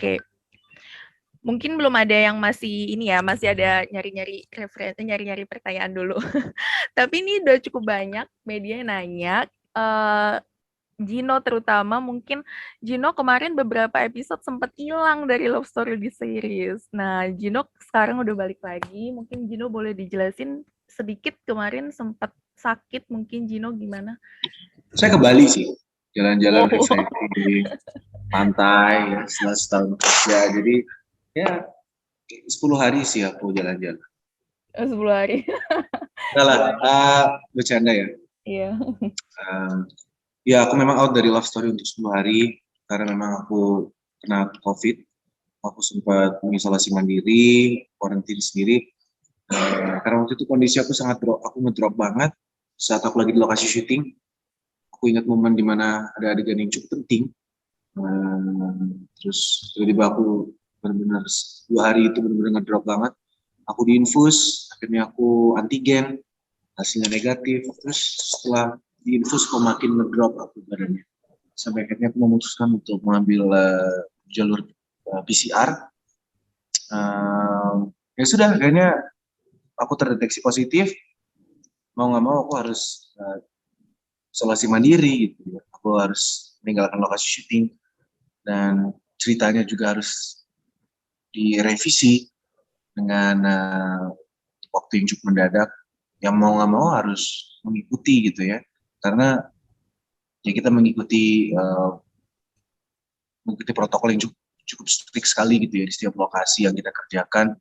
Oke. Mungkin belum ada yang masih ini ya, masih ada nyari-nyari referensi, nyari-nyari pertanyaan dulu. Tapi ini udah cukup banyak media yang nanya, Gino terutama mungkin Gino kemarin beberapa episode sempat hilang dari Love Story di series. Nah, Gino sekarang udah balik lagi. Mungkin Gino boleh dijelasin sedikit kemarin sempat sakit mungkin Gino gimana? Saya ke Bali sih, jalan-jalan Wow. refreshing di pantai ya, setelah setahun kerja. Jadi ya 10 hari sih aku jalan-jalan. 10 hari. Enggak lah, bercanda ya. Iya. Ya aku memang out dari Love Story untuk 10 hari karena memang aku kena COVID. Aku sempat mengisolasi mandiri, karantina sendiri. Karena waktu itu kondisi aku sangat drop, aku ngedrop banget saat aku lagi di lokasi syuting. Aku ingat momen dimana ada adegan yang cukup penting. Terus tiba-tiba aku benar-benar 2 hari itu benar-benar ngedrop banget. Aku diinfus, akhirnya aku antigen, hasilnya negatif. Terus setelah diinfus kok makin ngedrop aku badannya. Sampai akhirnya aku memutuskan untuk mengambil jalur PCR. Ya sudah, akhirnya aku terdeteksi positif. Mau nggak mau aku harus isolasi mandiri gitu. Aku harus meninggalkan lokasi syuting dan ceritanya juga harus direvisi dengan waktu yang cukup mendadak. Yang mau nggak mau harus mengikuti gitu ya, karena ya kita mengikuti protokol yang cukup strict sekali gitu ya di setiap lokasi yang kita kerjakan.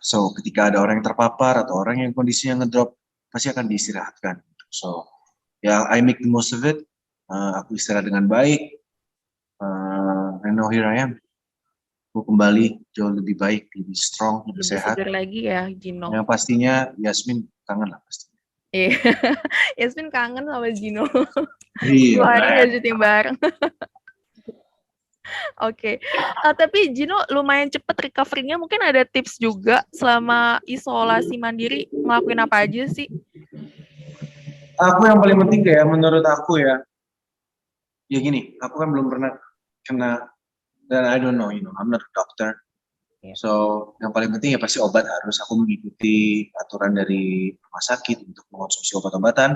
So ketika ada orang yang terpapar atau orang yang kondisinya ngedrop, pasti akan diistirahatkan. So ya I make the most of it. Aku istirahat dengan baik. And now here I am. Aku kembali jauh lebih baik, lebih strong, lebih sehat. Segar lagi ya Gino. Yang pastinya Yasmin kangen lah pastinya. Iya. Yasmin kangen sama Gino. Iya. 2 hari nggak syuting bareng. Oke. Tapi Gino lumayan cepet recovery-nya. Mungkin ada tips juga selama isolasi mandiri ngelakuin apa aja sih? Aku yang paling penting kayak menurut aku ya gini, aku kan belum pernah kena, dan I don't know, I'm not a doctor. Yeah. So yang paling penting ya pasti obat, harus aku mengikuti aturan dari rumah sakit untuk mengonsumsi obat-obatan.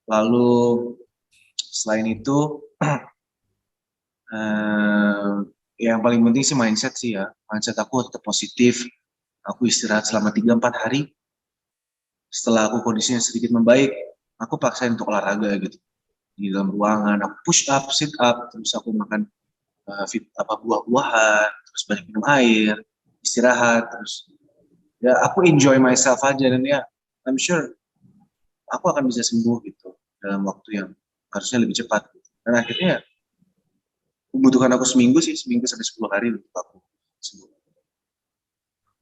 Lalu selain itu yang paling penting sih mindset sih ya. Mindset aku tetap positif. Aku istirahat selama 3-4 hari. Setelah aku kondisinya sedikit membaik, aku paksain untuk olahraga gitu. Di dalam ruangan, aku push up, sit up, terus aku makan buah-buahan, terus banyak minum air, istirahat, terus ya aku enjoy myself aja, dan ya I'm sure aku akan bisa sembuh gitu dalam waktu yang harusnya lebih cepat. Dan akhirnya membutuhkan aku seminggu sampai 10 hari untuk aku sembuh.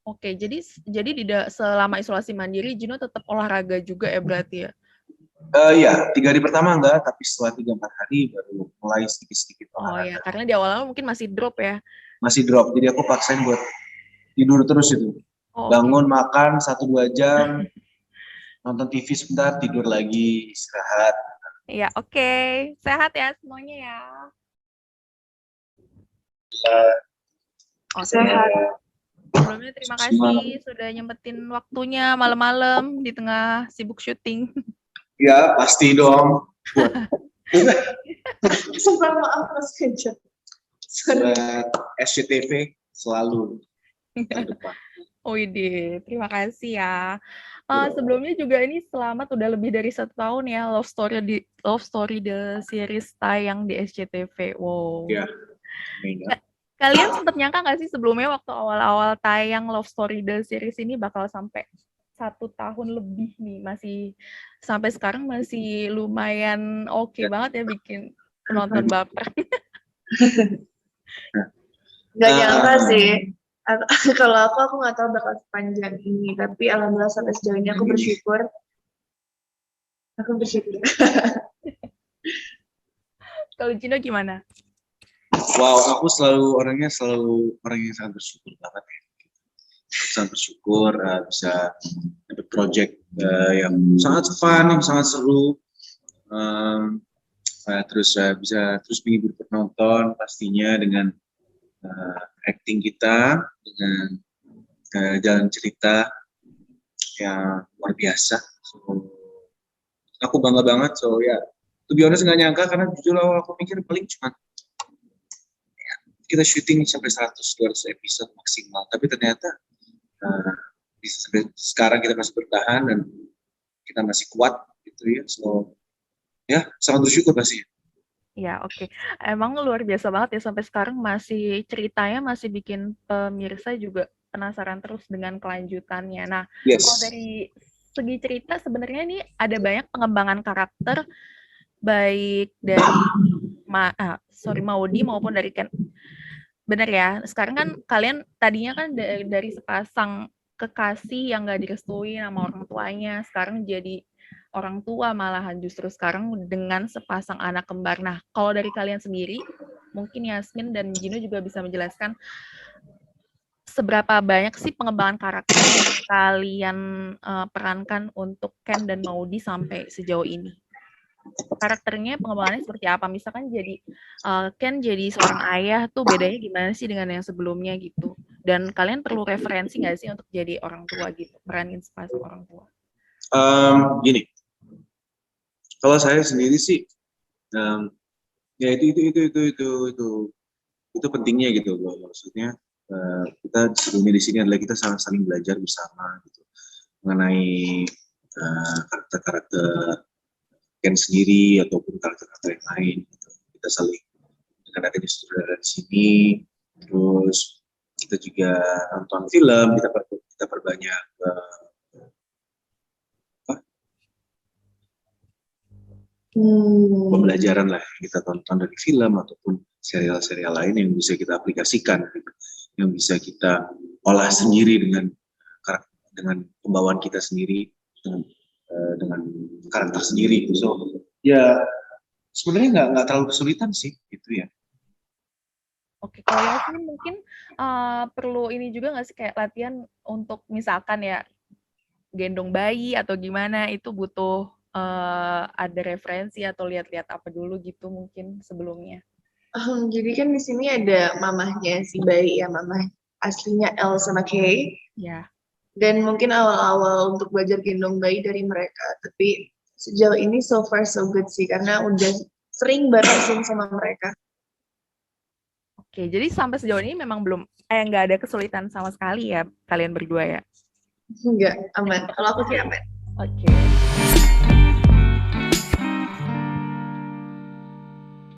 Oke, jadi selama isolasi mandiri Gino tetap olahraga juga ya berarti ya? Iya, 3 hari pertama enggak, tapi setelah 3-4 hari baru mulai sedikit-sedikit olahraga. Oh ya, karena di awal-awal mungkin masih drop ya? Masih drop, jadi aku paksain buat tidur terus itu. Bangun, makan 1-2 jam, nonton TV sebentar, tidur lagi, istirahat. Iya, oke. Sehat ya semuanya ya. Sehat. Sebelumnya terima kasih sudah nyempetin waktunya malam-malam di tengah sibuk syuting. Ya, pasti dong. Sumpah maaf Mas Kejar. Buat SCTV selalu terdepan. Oh ide, terima kasih ya. Sebelumnya juga ini Selamat udah lebih dari 1 tahun ya Love Story the series tayang di SCTV. Wow. Ya. Kalian sempat nyangka nggak sih sebelumnya waktu awal-awal tayang Love Story the series ini bakal sampai 1 tahun lebih nih, masih sampai sekarang masih lumayan oke banget ya bikin penonton baper. Nggak nyangka sih. Kalau aku nggak tahu bakal sepanjang ini, tapi alhamdulillah sampai sejauh ini aku bersyukur. Kalau Gino gimana? Wow, aku orangnya selalu orang yang sangat bersyukur banget ya. Sangat bersyukur bisa dapat project yang sangat fun, yang sangat seru. terus bisa terus menghibur penonton pastinya dengan acting kita, dengan jalan cerita yang luar biasa. So, aku bangga banget. So ya, to be honest nggak nyangka karena jujur awal aku pikir paling cuma kita syuting sampai 100-200 episode maksimal, tapi ternyata bisa sampai sekarang kita masih bertahan dan kita masih kuat gitu ya. So ya sangat bersyukur pasti. Ya, oke. Emang luar biasa banget ya sampai sekarang masih ceritanya masih bikin pemirsa juga penasaran terus dengan kelanjutannya. Nah, Yes. kalau dari segi cerita sebenarnya ini ada banyak pengembangan karakter baik dari Maudi maupun dari Ken. Bener ya, sekarang kan kalian tadinya kan dari sepasang kekasih yang gak direstui sama orang tuanya, sekarang jadi orang tua malahan justru sekarang dengan sepasang anak kembar. Nah, kalau dari kalian sendiri, mungkin Yasmin dan Gino juga bisa menjelaskan seberapa banyak sih pengembangan karakter yang kalian perankan untuk Ken dan Maudi sampai sejauh ini? Karakternya pengembangannya seperti apa? Misalkan jadi Ken jadi seorang ayah tuh bedanya gimana sih dengan yang sebelumnya gitu? Dan kalian perlu referensi nggak sih untuk jadi orang tua gitu, peranin sepasang orang tua? Gini, kalau saya sendiri sih, ya itu pentingnya gitu loh. Maksudnya kita sebelumnya di sini adalah kita saling belajar bersama gitu mengenai karakter-karakter Ken sendiri ataupun karakter-karakter yang lain gitu. Kita saling dengan adanya sutradara di sini, terus kita juga nonton film, kita perbanyak pembelajaran lah yang kita tonton dari film ataupun serial-serial lain yang bisa kita aplikasikan, yang bisa kita olah sendiri dengan pembawaan kita sendiri, dengan karakter sendiri. So ya sebenarnya nggak terlalu kesulitan sih gitu ya. Oke, kalau Yasmin mungkin perlu ini juga nggak sih kayak latihan untuk misalkan ya gendong bayi atau gimana itu butuh ada referensi atau lihat-lihat apa dulu gitu mungkin sebelumnya. Jadi kan di sini ada mamahnya si bayi ya, mamah aslinya El sama Kay. Ya. Dan mungkin awal-awal untuk belajar gendong bayi dari mereka, tapi sejauh ini so far so good sih karena udah sering bareng sama mereka. Oke, jadi sampai sejauh ini memang nggak ada kesulitan sama sekali ya kalian berdua ya? Enggak, aman. Kalau aku sih aman. Oke.